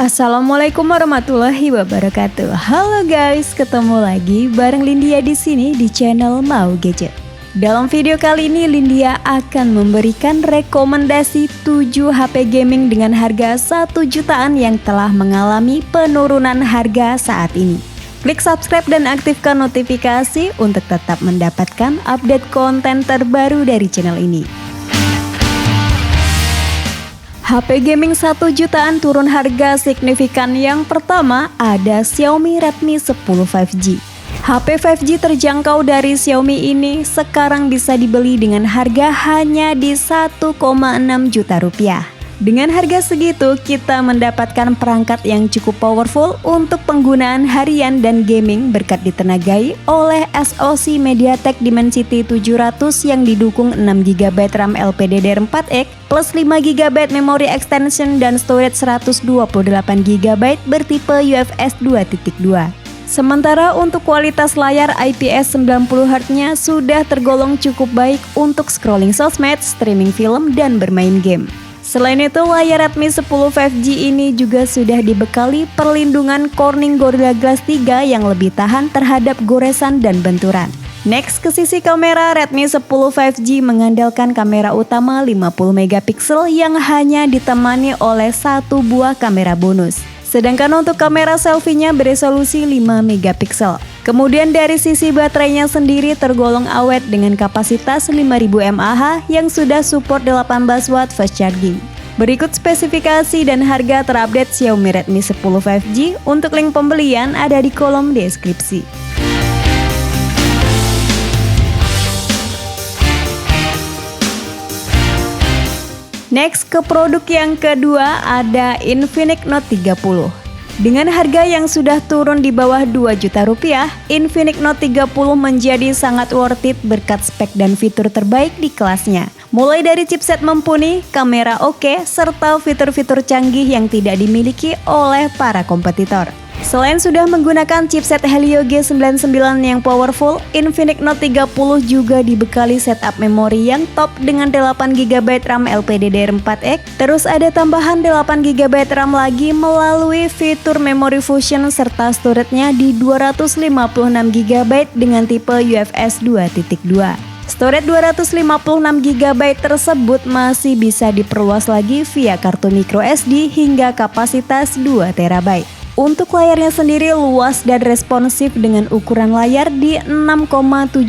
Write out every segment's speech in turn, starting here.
Assalamualaikum warahmatullahi wabarakatuh. Halo guys, ketemu lagi bareng Lindia di sini di channel Mau Gadget. Dalam video kali ini Lindia akan memberikan rekomendasi 7 HP gaming dengan harga 1 jutaan yang telah mengalami penurunan harga saat ini. Klik subscribe dan aktifkan notifikasi untuk tetap mendapatkan update konten terbaru dari channel ini. HP gaming 1 jutaan turun harga signifikan. Yang pertama ada Xiaomi Redmi 10 5G. HP 5G terjangkau dari Xiaomi ini sekarang bisa dibeli dengan harga hanya di 1,6 juta rupiah. Dengan harga segitu, kita mendapatkan perangkat yang cukup powerful untuk penggunaan harian dan gaming berkat ditenagai oleh SoC MediaTek Dimensity 700 yang didukung 6GB RAM LPDDR4X plus 5GB memori extension dan storage 128GB bertipe UFS 2.2. Sementara untuk kualitas layar IPS 90Hz-nya sudah tergolong cukup baik untuk scrolling sosmed, streaming film, dan bermain game. Selain itu, layar Redmi 10 5G ini juga sudah dibekali perlindungan Corning Gorilla Glass 3 yang lebih tahan terhadap goresan dan benturan. Next, ke sisi kamera, Redmi 10 5G mengandalkan kamera utama 50MP yang hanya ditemani oleh satu buah kamera bonus. Sedangkan untuk kamera selfie-nya beresolusi 5MP. Kemudian dari sisi baterainya sendiri tergolong awet dengan kapasitas 5000 mAh yang sudah support 18 watt fast charging. Berikut spesifikasi dan harga terupdate Xiaomi Redmi 10 5G. Untuk link pembelian ada di kolom deskripsi. Next, ke produk yang kedua ada Infinix Note 30. Dengan harga yang sudah turun di bawah 2 juta rupiah, Infinix Note 30 menjadi sangat worth it berkat spek dan fitur terbaik di kelasnya. Mulai dari chipset mumpuni, kamera oke, serta fitur-fitur canggih yang tidak dimiliki oleh para kompetitor. Selain sudah menggunakan chipset Helio G99 yang powerful, Infinix Note 30 juga dibekali setup memori yang top dengan 8GB RAM LPDDR4X. Terus ada tambahan 8GB RAM lagi melalui fitur Memory Fusion serta storage-nya di 256GB dengan tipe UFS 2.2. Storage 256GB tersebut masih bisa diperluas lagi via kartu microSD hingga kapasitas 2TB. Untuk layarnya sendiri luas dan responsif dengan ukuran layar di 6,78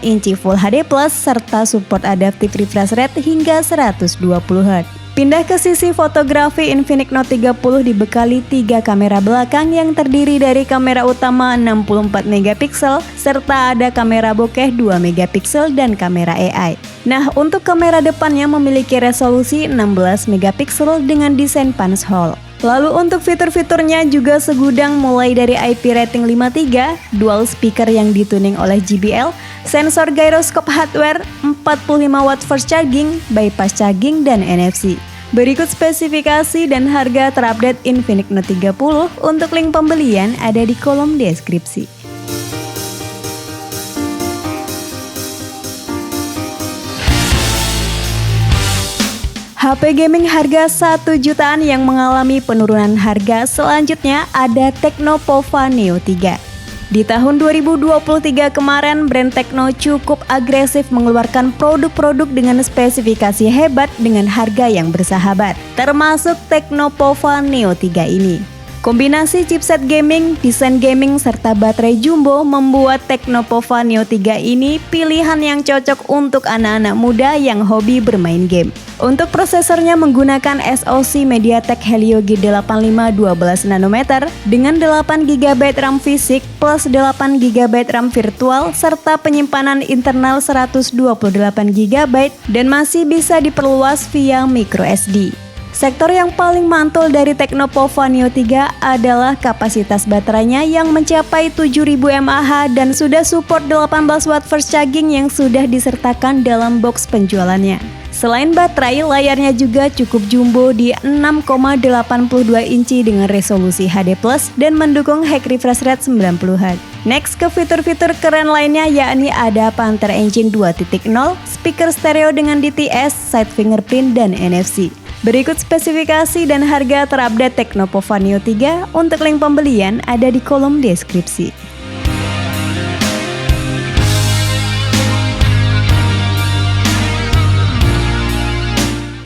inci Full HD+, serta support adaptive refresh rate hingga 120Hz. Pindah ke sisi fotografi, Infinix Note 30 dibekali 3 kamera belakang yang terdiri dari kamera utama 64MP, serta ada kamera bokeh 2MP dan kamera AI. Nah, untuk kamera depannya memiliki resolusi 16MP dengan desain punch hole. Lalu untuk fitur-fiturnya juga segudang, mulai dari IP rating 5.3, dual speaker yang dituning oleh JBL, sensor gyroscope hardware, 45 watt fast charging, bypass charging, dan NFC. Berikut spesifikasi dan harga terupdate Infinix Note 30. Untuk link pembelian ada di kolom deskripsi. HP gaming harga 1 jutaan yang mengalami penurunan harga. Selanjutnya ada Tecno Pova Neo 3. Di tahun 2023 kemarin, brand Tecno cukup agresif mengeluarkan produk-produk dengan spesifikasi hebat dengan harga yang bersahabat, termasuk Tecno Pova Neo 3 ini. Kombinasi chipset gaming, desain gaming, serta baterai jumbo membuat Tecno Pova Neo 3 ini pilihan yang cocok untuk anak-anak muda yang hobi bermain game. Untuk prosesornya menggunakan SoC MediaTek Helio G85 12nm dengan 8GB RAM fisik plus 8GB RAM virtual serta penyimpanan internal 128GB dan masih bisa diperluas via microSD. Sektor yang paling mantul dari Tecno Pova Neo 3 adalah kapasitas baterainya yang mencapai 7000 mAh dan sudah support 18 watt fast charging yang sudah disertakan dalam box penjualannya. Selain baterai, layarnya juga cukup jumbo di 6,82 inci dengan resolusi HD+ dan mendukung high refresh rate 90Hz. Next, ke fitur-fitur keren lainnya yakni ada Panther Engine 2.0, speaker stereo dengan DTS, side fingerprint, dan NFC. Berikut spesifikasi dan harga terupdate Tecnopova Neo 3. Untuk link pembelian ada di kolom deskripsi.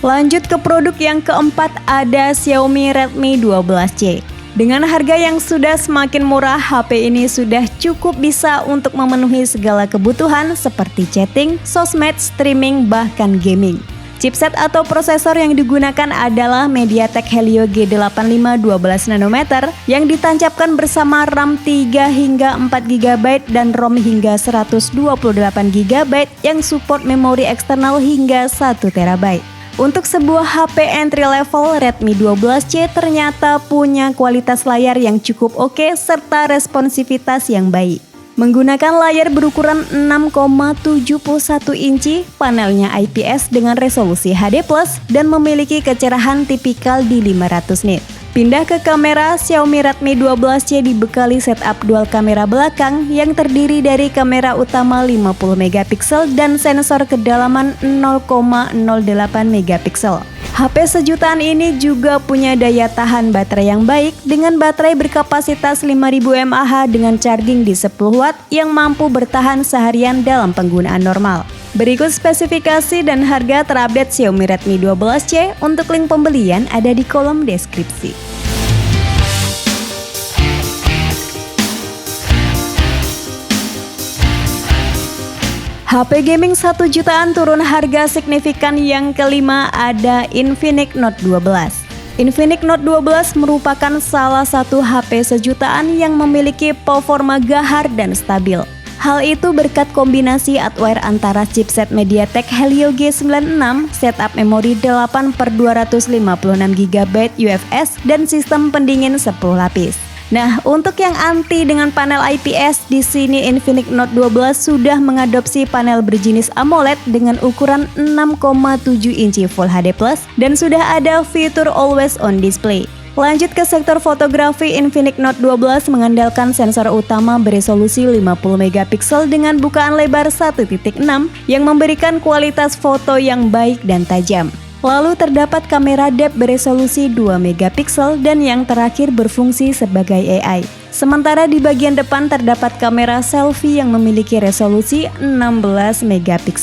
Lanjut ke produk yang keempat, ada Xiaomi Redmi 12C. Dengan harga yang sudah semakin murah, HP ini sudah cukup bisa untuk memenuhi segala kebutuhan seperti chatting, sosmed, streaming, bahkan gaming. Chipset atau prosesor yang digunakan adalah MediaTek Helio G85 12nm yang ditancapkan bersama RAM 3 hingga 4GB dan ROM hingga 128GB yang support memori eksternal hingga 1TB. Untuk sebuah HP entry level, Redmi 12C ternyata punya kualitas layar yang cukup oke serta responsivitas yang baik. Menggunakan layar berukuran 6,71 inci, panelnya IPS dengan resolusi HD+, dan memiliki kecerahan tipikal di 500 nit. Pindah ke kamera, Xiaomi Redmi 12C dibekali setup dual kamera belakang yang terdiri dari kamera utama 50MP dan sensor kedalaman 0,08 megapiksel. HP sejutaan ini juga punya daya tahan baterai yang baik dengan baterai berkapasitas 5000 mAh dengan charging di 10 watt yang mampu bertahan seharian dalam penggunaan normal. Berikut spesifikasi dan harga terupdate Xiaomi Redmi 12C. Untuk link pembelian ada di kolom deskripsi. HP gaming 1 jutaan turun harga signifikan. Yang kelima ada Infinix Note 12. Infinix Note 12 merupakan salah satu HP sejutaan yang memiliki performa gahar dan stabil. Hal itu berkat kombinasi hardware antara chipset MediaTek Helio G96, setup memori 8/256GB UFS, dan sistem pendingin 10 lapis. Nah, untuk yang anti dengan panel IPS, di sini Infinix Note 12 sudah mengadopsi panel berjenis AMOLED dengan ukuran 6,7 inci Full HD+, dan sudah ada fitur Always On Display. Lanjut ke sektor fotografi, Infinix Note 12 mengandalkan sensor utama beresolusi 50MP dengan bukaan lebar 1.6 yang memberikan kualitas foto yang baik dan tajam. Lalu terdapat kamera depth beresolusi 2MP dan yang terakhir berfungsi sebagai AI. Sementara di bagian depan terdapat kamera selfie yang memiliki resolusi 16MP.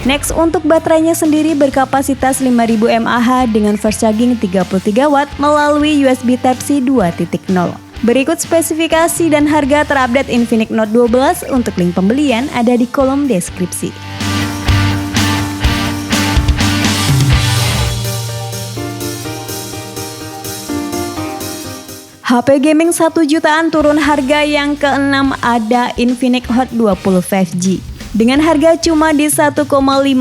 Next, untuk baterainya sendiri berkapasitas 5000 mAh dengan fast charging 33W melalui USB Type-C 2.0. Berikut spesifikasi dan harga terupdate Infinix Note 12. Untuk link pembelian ada di kolom deskripsi. HP gaming 1 jutaan turun harga. Yang keenam ada Infinix Hot 20 5G. Dengan harga cuma di 1,5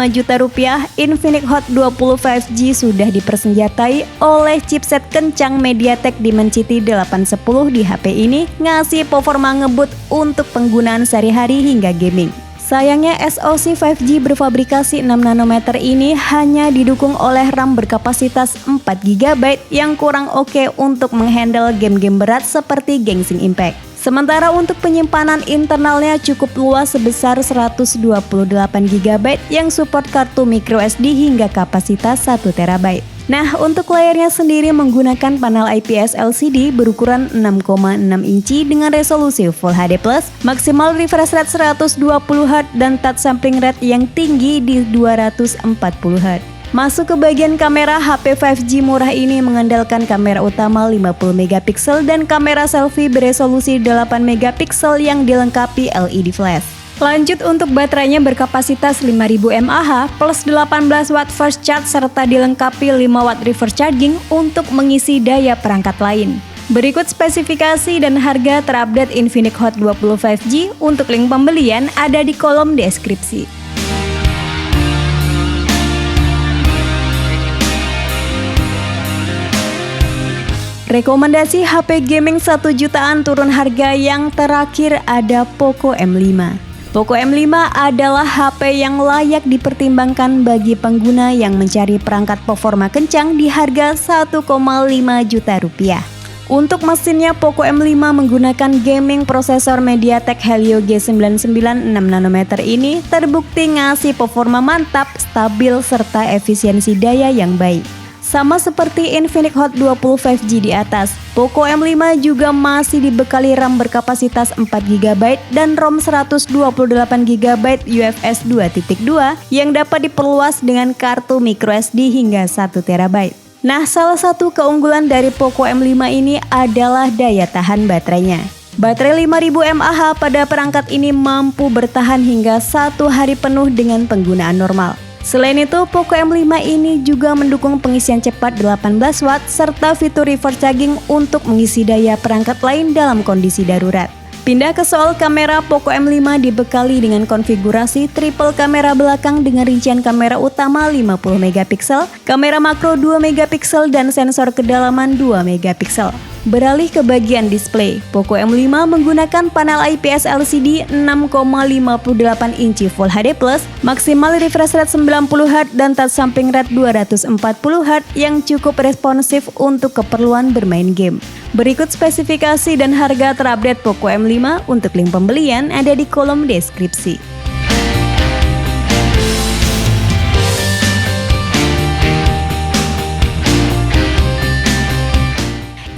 juta rupiah, Infinix Hot 20 5G sudah dipersenjatai oleh chipset kencang MediaTek Dimensity 810 di HP ini, ngasih performa ngebut untuk penggunaan sehari-hari hingga gaming. Sayangnya SoC 5G berfabrikasi 6nm ini hanya didukung oleh RAM berkapasitas 4GB yang kurang oke untuk menghandle game-game berat seperti Genshin Impact. Sementara untuk penyimpanan internalnya cukup luas sebesar 128GB yang support kartu microSD hingga kapasitas 1TB. Nah, untuk layarnya sendiri menggunakan panel IPS LCD berukuran 6,6 inci dengan resolusi Full HD+, maksimal refresh rate 120Hz dan touch sampling rate yang tinggi di 240Hz. Masuk ke bagian kamera, HP 5G murah ini mengandalkan kamera utama 50MP dan kamera selfie beresolusi 8MP yang dilengkapi LED flash. Lanjut, untuk baterainya berkapasitas 5000 mAh plus 18W fast charge serta dilengkapi 5W reverse charging untuk mengisi daya perangkat lain. Berikut spesifikasi dan harga terupdate Infinix Hot 20 5G. Untuk link pembelian ada di kolom deskripsi. Rekomendasi HP gaming 1 jutaan turun harga. Yang terakhir ada Poco M5. Poco M5 adalah HP yang layak dipertimbangkan bagi pengguna yang mencari perangkat performa kencang di harga 1,5 juta rupiah. Untuk mesinnya, Poco M5 menggunakan gaming prosesor MediaTek Helio G99 6nm ini terbukti ngasih performa mantap, stabil, serta efisiensi daya yang baik. Sama seperti Infinix Hot 20 5G di atas, Poco M5 juga masih dibekali RAM berkapasitas 4GB dan ROM 128GB UFS 2.2 yang dapat diperluas dengan kartu microSD hingga 1TB. Nah, salah satu keunggulan dari Poco M5 ini adalah daya tahan baterainya. Baterai 5000 mAh pada perangkat ini mampu bertahan hingga 1 hari penuh dengan penggunaan normal. Selain itu, Poco M5 ini juga mendukung pengisian cepat 18 watt serta fitur reverse charging untuk mengisi daya perangkat lain dalam kondisi darurat. Pindah ke soal kamera, Poco M5 dibekali dengan konfigurasi triple kamera belakang dengan rincian kamera utama 50MP, kamera makro 2MP dan sensor kedalaman 2MP. Beralih ke bagian display, Poco M5 menggunakan panel IPS LCD 6,58 inci Full HD+, maksimal refresh rate 90Hz dan touch sampling rate 240Hz yang cukup responsif untuk keperluan bermain game. Berikut spesifikasi dan harga terupdate Poco M5, untuk link pembelian ada di kolom deskripsi.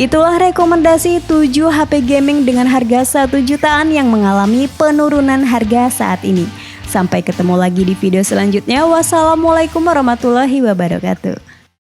Itulah rekomendasi 7 HP gaming dengan harga 1 jutaan yang mengalami penurunan harga saat ini. Sampai ketemu lagi di video selanjutnya. Wassalamualaikum warahmatullahi wabarakatuh.